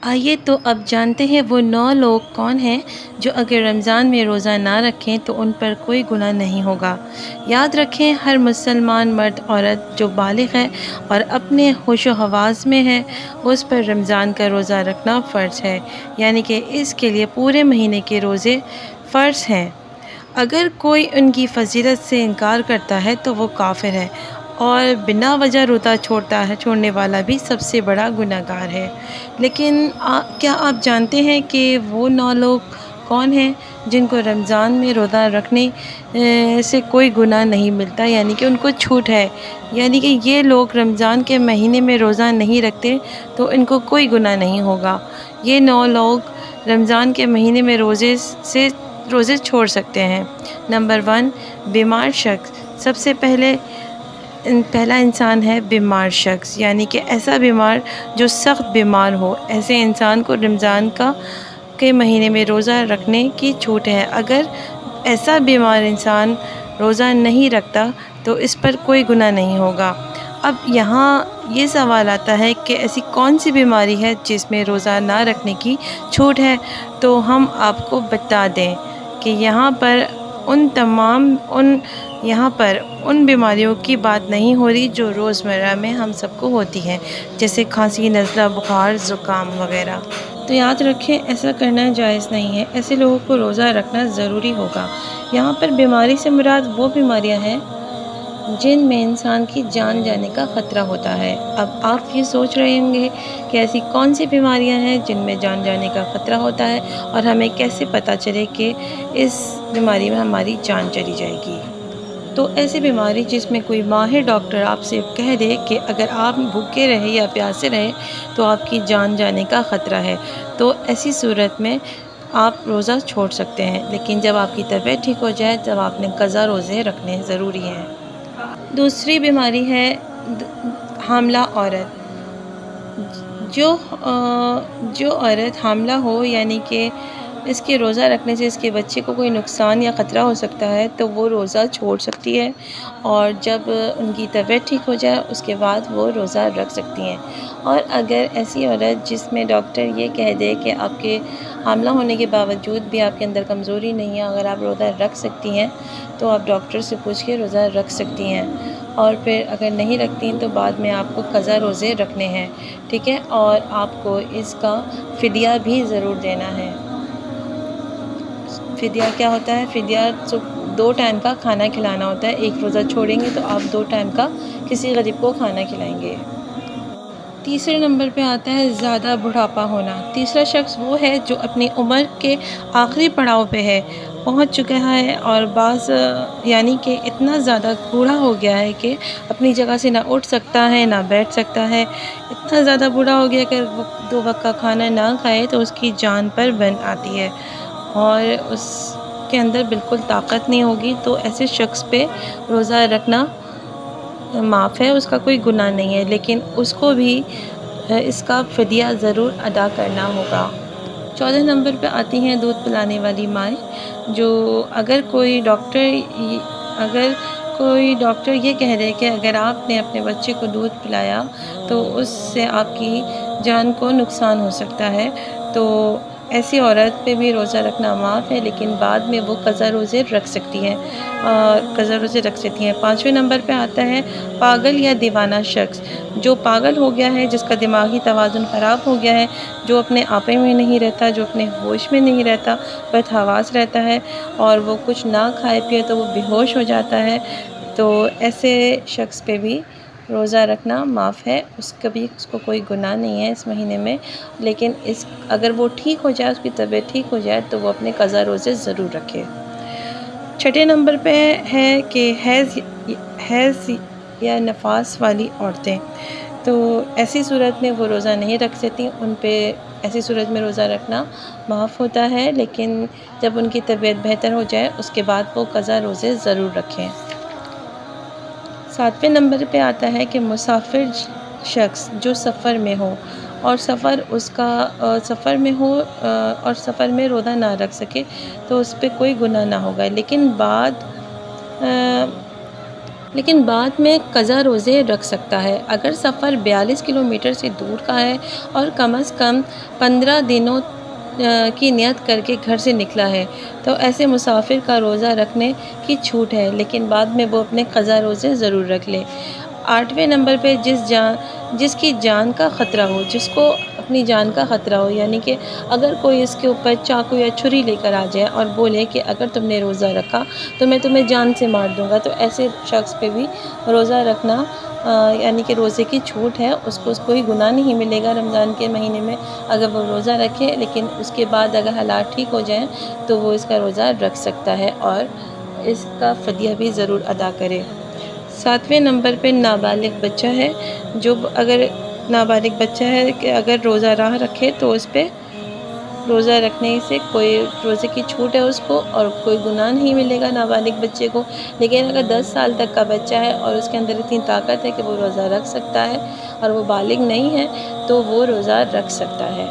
आइए तो अब जानते हैं वो 9 लोग कौन हैं जो अगर रमज़ान में रोज़ा ना रखें तो उन पर कोई गुनाह नहीं होगा। याद रखें, हर मुसलमान मर्द औरत जो बालिग़ है और अपने होश व हवास में है, उस पर रमज़ान का रोज़ा रखना फ़र्ज़ है, यानी कि इसके लिए पूरे महीने के रोज़े फ़र्ज़ हैं। अगर कोई उनकी फ़ज़ीलत से इनकार करता है तो वो काफ़िर है और बिना वजह रोज़ा छोड़ने वाला भी सबसे बड़ा गुनहगार है। लेकिन क्या आप जानते हैं कि वो 9 लोग कौन हैं जिनको रमज़ान में रोज़ा रखने से कोई गुनाह नहीं मिलता, यानी कि उनको छूट है। यानी कि ये लोग रमज़ान के महीने में रोज़ा नहीं रखते तो इनको कोई गुनाह नहीं होगा। ये 9 लोग रमज़ान के महीने में रोज़े छोड़ सकते हैं। नंबर 1, बीमार शख्स। सबसे पहला इंसान है बीमार शख्स, यानी कि ऐसा बीमार जो सख्त बीमार हो। ऐसे इंसान को रमज़ान के महीने में रोज़ा रखने की छूट है। अगर ऐसा बीमार इंसान रोज़ा नहीं रखता तो इस पर कोई गुनाह नहीं होगा। अब यहाँ ये सवाल आता है कि ऐसी कौन सी बीमारी है जिसमें रोज़ा ना रखने की छूट है, तो हम आपको बता दें कि यहाँ पर उन बीमारियों की बात नहीं हो रही जो रोज़मर्रा में हम सबको होती हैं, जैसे खांसी, नज़ला, बुखार, ज़ुकाम वगैरह। तो याद रखें, ऐसा करना जायज़ नहीं है। ऐसे लोगों को रोज़ा रखना ज़रूरी होगा। यहाँ पर बीमारी से मुराद वो बीमारियाँ हैं जिनमें इंसान की जान जाने का ख़तरा होता है। अब आप ये सोच रहे होंगे कि ऐसी कौन सी बीमारियां हैं जिनमें जान जाने का ख़तरा होता है और हमें कैसे पता चले कि इस बीमारी में हमारी जान चली जाएगी। तो ऐसी बीमारी जिसमें कोई माहिर डॉक्टर आपसे कह दे कि अगर आप भूखे रहे या प्यासे रहे तो आपकी जान जाने का ख़तरा है, तो ऐसी सूरत में आप रोज़ा छोड़ सकते हैं। लेकिन जब आपकी तबीयत ठीक हो जाए तब आपने क़ज़ा रोज़े रखने ज़रूरी हैं। दूसरी बीमारी है हामला औरत। जो औरत हामला हो, यानी कि इसके रोज़ा रखने से इसके बच्चे को कोई नुकसान या ख़तरा हो सकता है, तो वो रोज़ा छोड़ सकती है और जब उनकी तबीयत ठीक हो जाए उसके बाद वो रोज़ा रख सकती हैं। और अगर ऐसी औरत जिसमें डॉक्टर ये कह दे कि आपके हामला होने के बावजूद भी आपके अंदर कमज़ोरी नहीं है, अगर आप रोज़ा रख सकती हैं तो आप डॉक्टर से पूछ के रोज़ा रख सकती हैं। और फिर अगर नहीं रखती तो बाद में आपको क़ज़ा रोज़े रखने हैं, ठीक है। और आपको इसका फ़िदिया भी ज़रूर देना है। फ़िदिया क्या होता है? फ़िदिया 2 टाइम का खाना खिलाना होता है। एक रोज़ा छोड़ेंगे तो आप 2 टाइम का किसी गरीब को खाना खिलाएंगे। तीसरे नंबर पे आता है ज़्यादा बुढ़ापा होना। तीसरा शख्स वो है जो अपनी उम्र के आखिरी पड़ाव पे पहुंच चुका है और यानी कि इतना ज़्यादा बूढ़ा हो गया है कि अपनी जगह से ना उठ सकता है ना बैठ सकता है। इतना ज़्यादा बूढ़ा हो गया कि वो 2 वक्त का खाना ना खाए तो उसकी जान पर बन आती है और उसके अंदर बिल्कुल ताकत नहीं होगी। तो ऐसे शख्स पे रोज़ा रखना माफ़ है, उसका कोई गुनाह नहीं है, लेकिन उसको भी इसका फ़िदिया ज़रूर अदा करना होगा। चौथे नंबर पे आती हैं दूध पिलाने वाली माएँ। अगर कोई डॉक्टर ये कह दे कि अगर आपने अपने बच्चे को दूध पिलाया तो उससे आपकी जान को नुकसान हो सकता है, तो ऐसी औरत पे भी रोज़ा रखना माफ़ है, लेकिन बाद में वो क़ज़ा रोज़े रख सकती हैं। 5वें नंबर पे आता है पागल या दीवाना शख्स। जो पागल हो गया है, जिसका दिमागी तवाज़ुन ख़राब हो गया है, जो अपने आपे में नहीं रहता, जो अपने होश में नहीं रहता, बदहवास रहता है और वो कुछ ना खाए पिए तो वो बेहोश हो जाता है, तो ऐसे शख्स पे भी रोज़ा रखना माफ़ है। उसको कोई गुनाह नहीं है इस महीने में, लेकिन अगर वो ठीक हो जाए, उसकी तबीयत ठीक हो जाए तो वो अपने क़ज़ा रोज़े ज़रूर रखे। छठे नंबर पे है कि हैज़ या नफास वाली औरतें। तो ऐसी सूरत में वो रोज़ा नहीं रख सकती, उन पे ऐसी सूरत में रोज़ा रखना माफ़ होता है, लेकिन जब उनकी तबीयत बेहतर हो जाए उसके बाद वो क़ज़ा रोज़े ज़रूर रखें। 7वें नंबर पे आता है कि मुसाफिर शख्स जो सफ़र में हो और सफ़र में रोज़ा ना रख सके तो उस पे कोई गुनाह ना होगा, लेकिन बाद में क़ज़ा रोज़े रख सकता है। अगर सफ़र 42 किलोमीटर से दूर का है और कम से कम 15 दिनों की नियत करके घर से निकला है, तो ऐसे मुसाफिर का रोज़ा रखने की छूट है, लेकिन बाद में वो अपने क़ज़ा रोज़े ज़रूर रख ले। 8वें नंबर पे जिसकी जान का ख़तरा हो, जिसको अपनी जान का ख़तरा हो, यानी कि अगर कोई इसके ऊपर चाकू या छुरी लेकर आ जाए और बोले कि अगर तुमने रोज़ा रखा तो मैं तुम्हें जान से मार दूँगा, तो ऐसे शख़्स पे भी रोज़ा रखना यानी कि रोज़े की छूट है, उसको कोई गुनाह नहीं मिलेगा रमज़ान के महीने में अगर वो रोज़ा रखे, लेकिन उसके बाद अगर हालात ठीक हो जाएँ तो वो इसका रोज़ा रख सकता है और इसका फ़दिया भी ज़रूर अदा करे। 7वें नंबर पे नाबालिग बच्चा है, जो अगर नाबालिग बच्चा है कि अगर रोज़ा राह रखे तो उस पे रोज़ा रखने से कोई रोज़े की छूट है उसको और कोई गुनाह नहीं मिलेगा नाबालिग बच्चे को। लेकिन अगर 10 साल तक का बच्चा है और उसके अंदर इतनी ताकत है कि वो रोज़ा रख सकता है और वो बालिग नहीं है, तो वो रोज़ा रख सकता है।